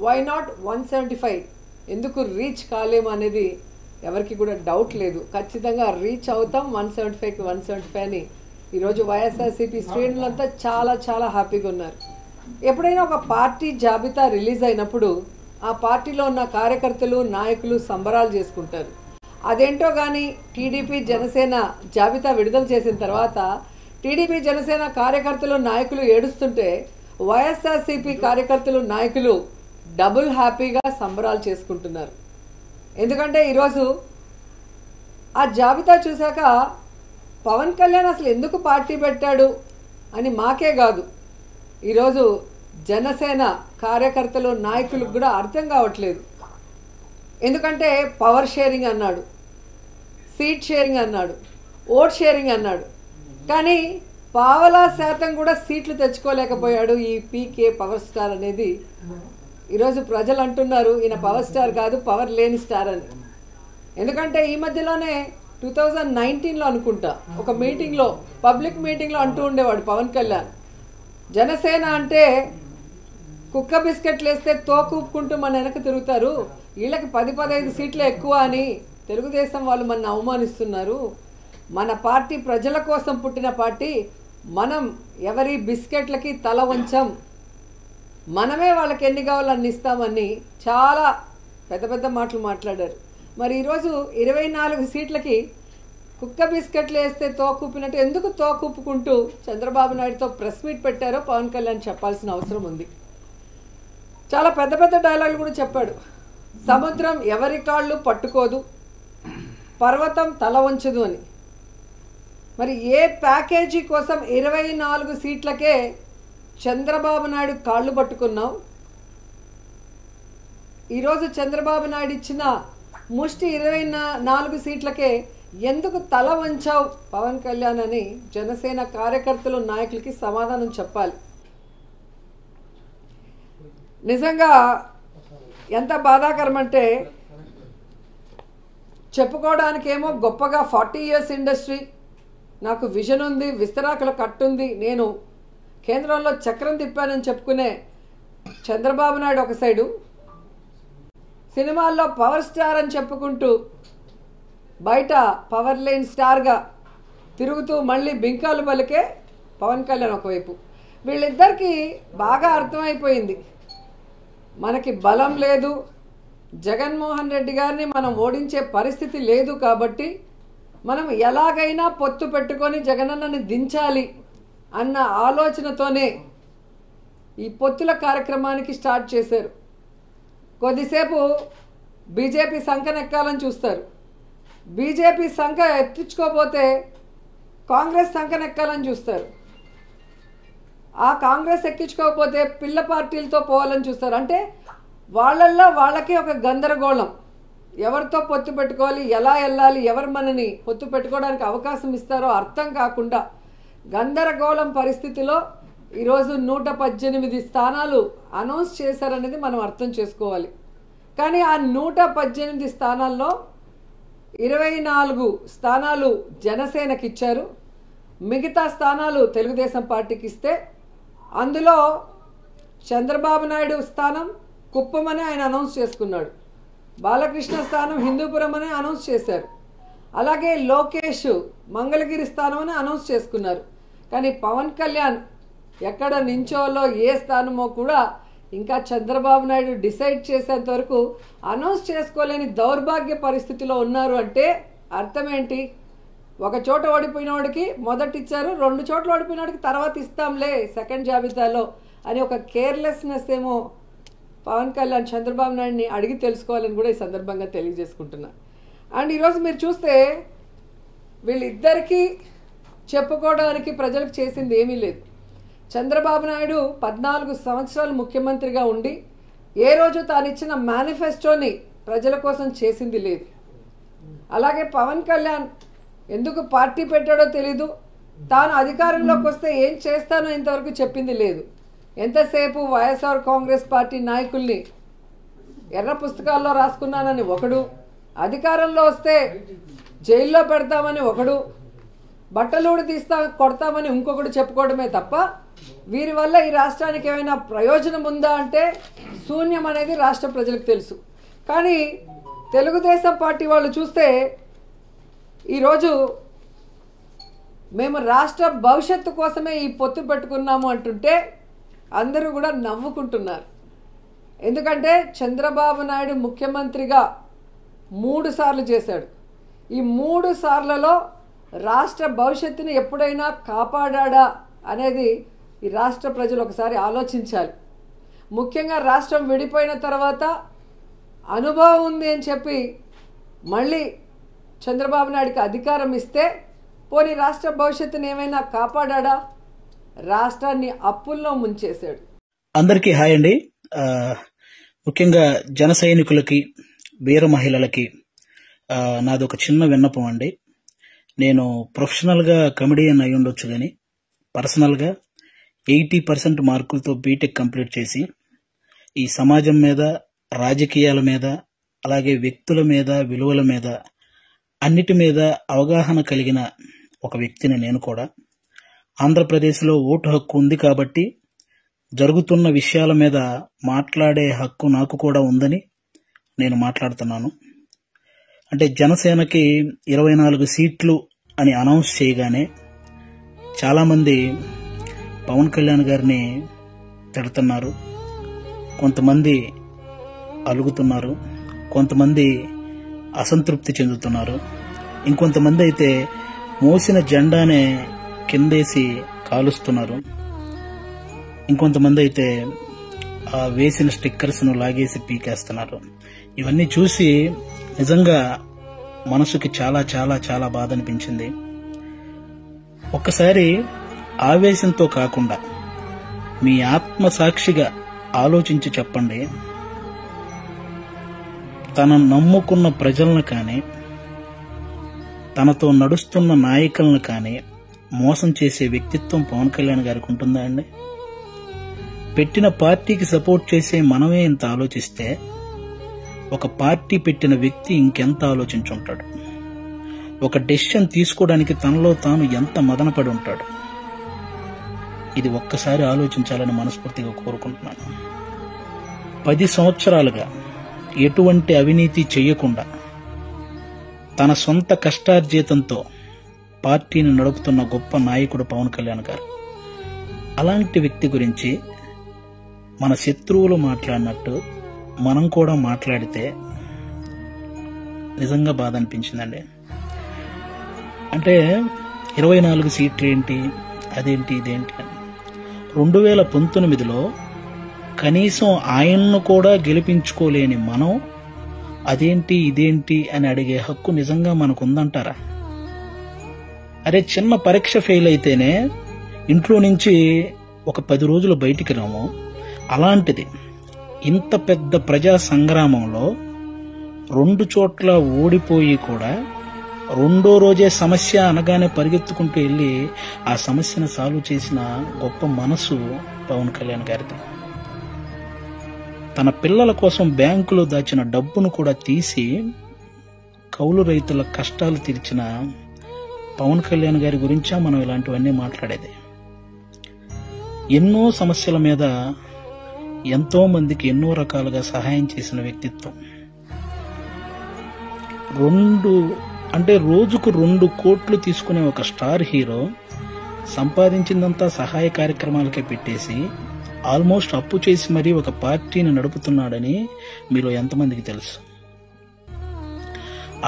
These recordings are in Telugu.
వై నాట్ 175 ఎందుకు రీచ్ కాలేము అనేది ఎవరికి కూడా డౌట్ లేదు. ఖచ్చితంగా రీచ్ అవుతాం 175కి 175 అని ఈరోజు వైఎస్ఆర్సీపీ శ్రేణులంతా చాలా చాలా హ్యాపీగా ఉన్నారు. ఎప్పుడైనా ఒక పార్టీ జాబితా రిలీజ్ అయినప్పుడు ఆ పార్టీలో ఉన్న కార్యకర్తలు నాయకులు సంబరాలు చేసుకుంటారు. అదేంటో కానీ టీడీపీ జనసేన జాబితా విడుదల చేసిన తర్వాత టీడీపీ జనసేన కార్యకర్తలు నాయకులు ఏడుస్తుంటే వైఎస్ఆర్సీపీ కార్యకర్తలు నాయకులు డబుల్ హ్యాపీగా సంబరాలు చేసుకుంటున్నారు. ఎందుకంటే ఈరోజు ఆ జాబితా చూశాక పవన్ కళ్యాణ్ అసలు ఎందుకు పార్టీ పెట్టాడు అని మాకే కాదు, ఈరోజు జనసేన కార్యకర్తలు నాయకులకు కూడా అర్థం కావట్లేదు. ఎందుకంటే పవర్ షేరింగ్ అన్నాడు, సీట్ షేరింగ్ అన్నాడు, ఓట్ షేరింగ్ అన్నాడు, కానీ పావలా శాతం కూడా సీట్లు తెచ్చుకోలేకపోయాడు ఈ పీకే పవర్ స్టార్ అనేది. ఈరోజు ప్రజలు అంటున్నారు ఈయన పవర్ స్టార్ కాదు, పవర్ లేని స్టార్ అని. ఎందుకంటే ఈ మధ్యలోనే 2019లో అనుకుంటా ఒక మీటింగ్లో, పబ్లిక్ మీటింగ్లో అంటూ ఉండేవాడు పవన్ కళ్యాణ్, జనసేన అంటే కుక్క బిస్కెట్లు వేస్తే తోకూపుకుంటూ మన వెనక తిరుగుతారు, వీళ్ళకి 10-15 సీట్లు ఎక్కువ అని తెలుగుదేశం వాళ్ళు మన అవమానిస్తున్నారు, మన పార్టీ ప్రజల కోసం పుట్టిన పార్టీ, మనం ఎవరి బిస్కెట్లకి తల వంచం, మనమే వాళ్ళకి ఎన్ని కావాలో అన్ని ఇస్తామని చాలా పెద్ద పెద్ద మాటలు మాట్లాడారు. మరి ఈరోజు 24 సీట్లకి కుక్క బిస్కెట్లు వేస్తే తోకూపినట్టు ఎందుకు తోకూపుకుంటూ చంద్రబాబు నాయుడుతో ప్రెస్ మీట్ పెట్టారో పవన్ కళ్యాణ్ చెప్పాల్సిన అవసరం ఉంది. చాలా పెద్ద పెద్ద డైలాగులు కూడా చెప్పాడు. సముద్రం ఎవరి కాళ్ళు పట్టుకోదు, పర్వతం తల వంచదు అని. మరి ఏ ప్యాకేజీ కోసం 24 సీట్లకే చంద్రబాబు నాయుడు కాళ్ళు పట్టుకున్నావు? ఈరోజు చంద్రబాబు నాయుడు ఇచ్చిన ముష్టి 24 సీట్లకే ఎందుకు తల వంచావు పవన్ కళ్యాణ్ అని జనసేన కార్యకర్తలు నాయకులకి సమాధానం చెప్పాలి. నిజంగా ఎంత బాధాకరం అంటే, చెప్పుకోవడానికేమో గొప్పగా 40 years ఇండస్ట్రీ, నాకు విజన్ ఉంది, విస్తరాకుల కట్టుంది, నేను కేంద్రంలో చక్రం తిప్పానని చెప్పుకునే చంద్రబాబు నాయుడు ఒక సైడు, సినిమాల్లో పవర్ స్టార్ అని చెప్పుకుంటూ బయట పవర్ లేని స్టార్గా తిరుగుతూ మళ్ళీ బింకాలు పలికే పవన్ కళ్యాణ్ ఒకవైపు. వీళ్ళిద్దరికీ బాగా అర్థమైపోయింది, మనకి బలం లేదు, జగన్మోహన్ రెడ్డి గారిని మనం ఓడించే పరిస్థితి లేదు, కాబట్టి మనం ఎలాగైనా పొత్తు పెట్టుకొని జగనన్నని దించాలి అన్న ఆలోచనతోనే ఈ పొత్తుల కార్యక్రమానికి స్టార్ట్ చేశారు. కొద్దిసేపు బీజేపీ సంకనెక్కాలని చూస్తారు, బీజేపీ సంఖ ఎత్తించుకోపోతే కాంగ్రెస్ సంకనెక్కాలని చూస్తారు, ఆ కాంగ్రెస్ ఎక్కించుకోకపోతే పిల్ల పార్టీలతో పోవాలని చూస్తారు. అంటే వాళ్ళల్లో వాళ్ళకి ఒక గందరగోళం, ఎవరితో పొత్తు పెట్టుకోవాలి, ఎలా వెళ్ళాలి, ఎవరు మనని పొత్తు పెట్టుకోవడానికి అవకాశం ఇస్తారో అర్థం కాకుండా గందరగోళం పరిస్థితిలో ఈరోజు 118 స్థానాలు అనౌన్స్ చేశారనేది మనం అర్థం చేసుకోవాలి. కానీ ఆ 118 స్థానాల్లో 24 స్థానాలు జనసేనకి ఇచ్చారు, మిగతా స్థానాలు తెలుగుదేశం పార్టీకి ఇస్తే అందులో చంద్రబాబు నాయుడు స్థానం కుప్పం అని ఆయన అనౌన్స్ చేసుకున్నాడు, బాలకృష్ణ స్థానం హిందూపురం అని అనౌన్స్ చేశారు, అలాగే లోకేష్ మంగళగిరి స్థానం అని అనౌన్స్ చేసుకున్నారు. కానీ పవన్ కళ్యాణ్ ఎక్కడ నించోలో ఏ స్థానమో కూడా ఇంకా చంద్రబాబు నాయుడు డిసైడ్ చేసేంత వరకు అనౌన్స్ చేసుకోలేని దౌర్భాగ్య పరిస్థితిలో ఉన్నారు. అంటే అర్థం ఏంటి? ఒక చోట ఓడిపోయిన వాడికి మొదట ఇచ్చారు, 2 చోట్ల ఓడిపోయిన వాడికి తర్వాత ఇస్తాంలే సెకండ్ జాబితాలో అని ఒక కేర్లెస్నెస్ ఏమో పవన్ కళ్యాణ్ చంద్రబాబు నాయుడిని అడిగి తెలుసుకోవాలని కూడా ఈ సందర్భంగా తెలియజేసుకుంటున్నా. అండ్ ఈరోజు మీరు చూస్తే వీళ్ళిద్దరికీ చెప్పుకోవడానికి ప్రజలకు చేసింది ఏమీ లేదు. చంద్రబాబు నాయుడు 14 సంవత్సరాలు ముఖ్యమంత్రిగా ఉండి ఏ రోజు తాను ఇచ్చిన మేనిఫెస్టోని ప్రజల కోసం చేసింది లేదు. అలాగే పవన్ కళ్యాణ్ ఎందుకు పార్టీ పెట్టాడో తెలీదు, తాను అధికారంలోకి వస్తే ఏం చేస్తానో ఇంతవరకు చెప్పింది లేదు. ఎంతసేపు వైఎస్ఆర్ కాంగ్రెస్ పార్టీ నాయకుల్ని ఎర్ర పుస్తకాల్లో రాసుకున్నానని ఒకడు, అధికారంలో వస్తే జైల్లో పెడతామని ఒకడు, బట్టలోడు తీస్తా కొడతామని ఇంకొకటి చెప్పుకోవడమే తప్ప వీరి వల్ల ఈ రాష్ట్రానికి ఏమైనా ప్రయోజనం ఉందా అంటే శూన్యం అనేది రాష్ట్ర ప్రజలకు తెలుసు. కానీ తెలుగుదేశం పార్టీ వాళ్ళు చూస్తే ఈరోజు మేము రాష్ట్ర భవిష్యత్తు కోసమే ఈ పొత్తు పెట్టుకున్నాము అంటుంటే అందరూ కూడా నవ్వుకుంటున్నారు. ఎందుకంటే చంద్రబాబు నాయుడు ముఖ్యమంత్రిగా 3 సార్లు చేశాడు. ఈ 3 సార్లలో రాష్ట్ర భవిష్యత్తుని ఎప్పుడైనా కాపాడా అనేది ఈ రాష్ట్ర ప్రజలు ఒకసారి ఆలోచించాలి. ముఖ్యంగా రాష్ట్రం విడిపోయిన తర్వాత అనుభవం ఉంది అని చెప్పి మళ్ళీ చంద్రబాబు నాయుడుకి అధికారం ఇస్తే పోనీ రాష్ట్ర భవిష్యత్తుని ఏమైనా కాపాడా? రాష్ట్రాన్ని అప్పుల్లో ముంచేశాడు. అందరికీ హాయ్ అండి. ముఖ్యంగా జన సైనికులకి, వీర మహిళలకి నాది ఒక చిన్న విన్నపం అండి. నేను ప్రొఫెషనల్గా కమెడియన్ అయి ఉండొచ్చు, కానీ పర్సనల్గా 80% మార్కులతో బీటెక్ కంప్లీట్ చేసి ఈ సమాజం మీద, రాజకీయాల మీద, అలాగే వ్యక్తుల మీద, విలువల మీద, అన్నిటి మీద అవగాహన కలిగిన ఒక వ్యక్తిని నేను కూడా. ఆంధ్రప్రదేశ్లో ఓటు హక్కు ఉంది కాబట్టి జరుగుతున్న విషయాల మీద మాట్లాడే హక్కు నాకు కూడా ఉందని నేను మాట్లాడుతున్నాను. అంటే జనసేనకి 24 సీట్లు అని అనౌన్స్ చేయగానే చాలామంది పవన్ కళ్యాణ్ గారిని తిడుతున్నారు, కొంతమంది అలుగుతున్నారు, కొంతమంది అసంతృప్తి చెందుతున్నారు, ఇంకొంతమంది అయితే మోసిన జెండానే కిందేసి కాలుస్తున్నారు, ఇంకొంతమంది అయితే ఆ వేసిన స్టిక్కర్స్ను లాగేసి పీకేస్తున్నారు. ఇవన్నీ చూసి నిజంగా మనసుకి చాలా చాలా చాలా బాధ అనిపించింది. ఒక్కసారి ఆవేశంతో కాకుండా మీ ఆత్మసాక్షిగా ఆలోచించి చెప్పండి, తన నమ్ముకున్న ప్రజలను కానీ, తనతో నడుస్తున్న నాయకులను కానీ మోసం చేసే వ్యక్తిత్వం పవన్ కళ్యాణ్ గారికి ఉంటుందా అండి? పెట్టిన పార్టీకి సపోర్ట్ చేసే మనమే ఇంత ఆలోచిస్తే ఒక పార్టీ పెట్టిన వ్యక్తి ఇంకెంత ఆలోచించుంటాడు? ఒక డెసిషన్ తీసుకోవడానికి తనలో తాను ఎంత మదనపడి ఉంటాడు? ఇది ఒక్కసారి ఆలోచించాలని మనస్ఫూర్తిగా కోరుకుంటున్నాను. 10 సంవత్సరాలుగా ఎటువంటి అవినీతి చేయకుండా తన సొంత కష్టార్జితంతో పార్టీని నడుపుతున్న గొప్ప నాయకుడు పవన్ కళ్యాణ్ గారు. అలాంటి వ్యక్తి గురించి మన శత్రువులు మాట్లాడినట్టు మనం కూడా మాట్లాడితే నిజంగా బాధ అనిపించిందండి. అంటే 24 సీట్లు ఏంటి, అదేంటి, ఇదేంటి అని 2019లో కనీసం ఆయన్ను కూడా గెలిపించుకోలేని మనం అదేంటి ఇదేంటి అని అడిగే హక్కు నిజంగా మనకు ఉందంటారా? అరే, చిన్న పరీక్ష ఫెయిల్ అయితేనే ఇంట్లో నుంచి ఒక 10 రోజులు బయటికి రాము. అలాంటిది ఇంత పెద్ద ప్రజా సంగ్రామంలో 2 చోట్ల ఓడిపోయి కూడా 2వ రోజే సమస్య అనగానే పరిగెత్తుకుంటూ వెళ్ళి ఆ సమస్యను సాల్వ్ చేసిన గొప్ప మనసు పవన్ కళ్యాణ్ గారిది. తన పిల్లల కోసం బ్యాంకులో దాచిన డబ్బును కూడా తీసి కౌలు రైతుల కష్టాలు తీర్చిన పవన్ కళ్యాణ్ గారి గురించా మనం ఇలాంటివన్నీ మాట్లాడేది. ఎన్నో సమస్యల మీద ఎంతో మందికి ఎన్నో రకాలుగా సహాయం చేసిన వ్యక్తిత్వం. రోజుకు 2 కోట్లు తీసుకునే ఒక స్టార్ హీరో సంపాదించిందంతా సహాయ కార్యక్రమాలకే పెట్టేసి ఆల్మోస్ట్ అప్పు చేసి మరీ ఒక పార్టీని నడుపుతున్నాడని మీలో ఎంతమందికి తెలుసు?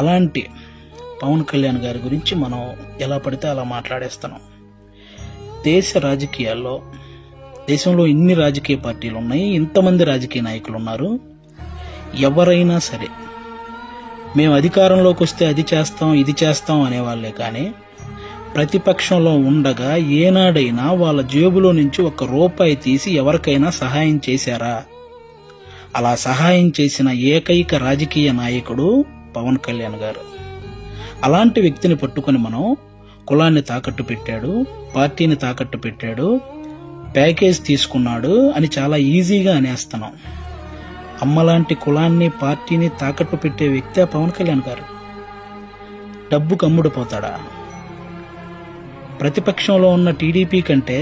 అలాంటి పవన్ కళ్యాణ్ గారి గురించి మనం ఎలా పడితే అలా మాట్లాడేస్తున్నాం. దేశ రాజకీయాల్లో, దేశంలో ఇన్ని రాజకీయ పార్టీలు ఉన్నాయి, ఇంతమంది రాజకీయ నాయకులు ఉన్నారు. ఎవరైనా సరే మేము అధికారంలోకి వస్తే అది చేస్తాం ఇది చేస్తాం అనేవాళ్లే కానీ ప్రతిపక్షంలో ఉండగా ఏనాడైనా వాళ్ళ జేబులో నుంచి 1 రూపాయి తీసి ఎవరికైనా సహాయం చేశారా? అలా సహాయం చేసిన ఏకైక రాజకీయ నాయకుడు పవన్ కళ్యాణ్ గారు. అలాంటి వ్యక్తిని పట్టుకుని మనం కులాన్ని తాకట్టు పెట్టాడు, పార్టీని తాకట్టు పెట్టాడు, ప్యాకేజ్ తీసుకున్నాడు అని చాలా ఈజీగా అనేస్తున్నాం. అమ్మలాంటి కులాన్ని, పార్టీని తాకట్టు పెట్టే వ్యక్తే పవన్ కళ్యాణ్ గారు. డబ్బుకు అమ్ముడుపోతాడా? ప్రతిపక్షంలో ఉన్న టీడీపీ కంటే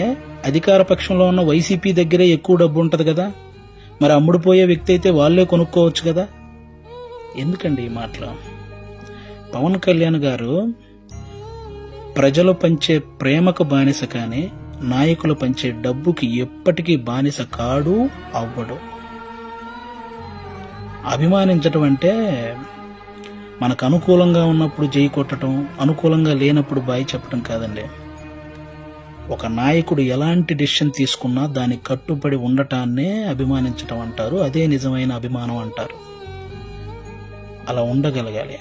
అధికార పక్షంలో ఉన్న వైసీపీ దగ్గరే ఎక్కువ డబ్బు ఉంటది కదా, మరి అమ్ముడుపోయే వ్యక్తి అయితే వాళ్ళే కొనుక్కోవచ్చు కదా. ఎందుకండి ఈ మాటలు? పవన్ కళ్యాణ్ గారు ప్రజలు పంచే ప్రేమకు బానిస కానీ నాయకులు పంచే డబ్బుకి ఎప్పటికీ బానిస కాడు, అవ్వడు. అభిమానించటం అంటే మనకు అనుకూలంగా ఉన్నప్పుడు జై కొట్టడం, అనుకూలంగా లేనప్పుడు బాయ్ చెప్పడం కాదండి. ఒక నాయకుడు ఎలాంటి డెసిషన్ తీసుకున్నా దానికి కట్టుబడి ఉండటాన్నే అభిమానించటం అంటారు. అదే నిజమైన అభిమానం అంటారు. అలా ఉండగలగాలి.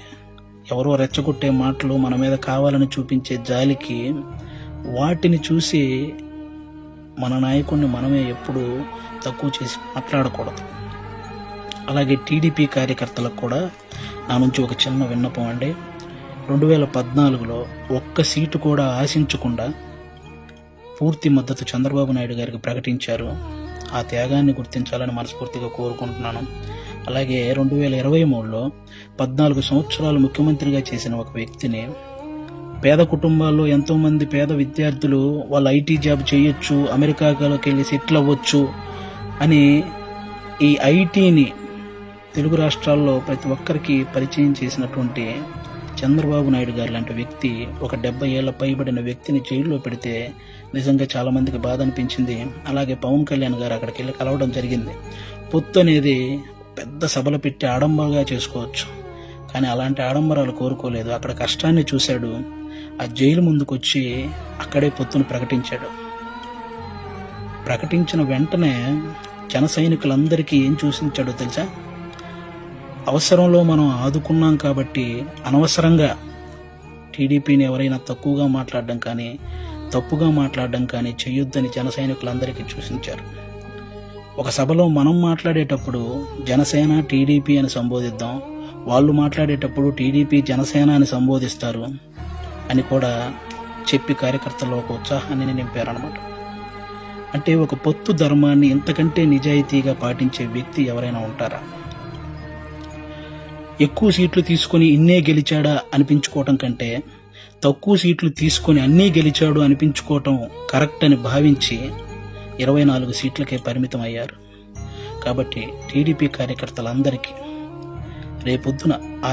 ఎవరో రెచ్చగొట్టే మాటలు, మన మీద కావాలని చూపించే జాలికి వాటిని చూసి మన నాయకుడిని మనమే ఎప్పుడు తక్కువ చేసి మాట్లాడకూడదు. అలాగే టీడీపీ కార్యకర్తలకు కూడా నా నుంచి ఒక చిన్న విన్నపం అండి. 2014లో ఒక్క సీటు కూడా ఆశించకుండా పూర్తి మద్దతు చంద్రబాబు నాయుడు గారికి ప్రకటించారు. ఆ త్యాగాన్ని గుర్తించాలని మనస్ఫూర్తిగా కోరుకుంటున్నాను. అలాగే 2023లో 14 సంవత్సరాలు ముఖ్యమంత్రిగా చేసిన ఒక వ్యక్తిని, పేద కుటుంబాల్లో ఎంతో మంది పేద విద్యార్థులు వాళ్ళు ఐటీ జాబ్ చేయొచ్చు, అమెరికాలోకి వెళ్ళి సెటిల్ అవ్వచ్చు అని ఈ ఐటీని తెలుగు రాష్ట్రాల్లో ప్రతి ఒక్కరికి పరిచయం చేసినటువంటి చంద్రబాబు నాయుడు గారు లాంటి వ్యక్తి, ఒక 70 ఏళ్ల పైబడిన వ్యక్తిని జైల్లో పెడితే నిజంగా చాలా మందికి బాధ అనిపించింది. అలాగే పవన్ కళ్యాణ్ గారు అక్కడికి వెళ్ళి కలవడం జరిగింది. పొత్తు అనేది పెద్ద సభలు పెట్టి ఆడంబరంగా చేసుకోవచ్చు, కానీ అలాంటి ఆడంబరాలు కోరుకోలేదు. అక్కడ కష్టాన్ని చూశాడు. ఆ జైలు ముందుకు వచ్చి అక్కడే పొత్తును ప్రకటించాడు. ప్రకటించిన వెంటనే జన సైనికులందరికీ ఏం చూసించాడో తెలుసా? అవసరంలో మనం ఆదుకున్నాం కాబట్టి అనవసరంగా టీడీపీని ఎవరైనా తక్కువగా మాట్లాడడం కానీ తప్పుగా మాట్లాడడం కానీ చేయొద్దని జన సైనికులందరికీ చూసించారు. ఒక సభలో మనం మాట్లాడేటప్పుడు జనసేన టీడీపీ అని సంబోధిద్దాం, వాళ్ళు మాట్లాడేటప్పుడు టీడీపీ జనసేన అని సంబోధిస్తారు అని కూడా చెప్పి కార్యకర్తల్లో ఒక ఉత్సాహాన్ని నింపారనమాట. అంటే ఒక పొత్తు ధర్మాన్ని ఇంతకంటే నిజాయితీగా పాటించే వ్యక్తి ఎవరైనా ఉంటారా? ఎక్కువ సీట్లు తీసుకుని ఇన్నే గెలిచాడా అనిపించుకోవటం కంటే తక్కువ సీట్లు తీసుకుని అన్నీ గెలిచాడు అనిపించుకోవటం కరెక్ట్ అని భావించి 24 సీట్లకే పరిమితం అయ్యారు. కాబట్టి టీడీపీ కార్యకర్తలందరికీ రేపొద్దున ఆ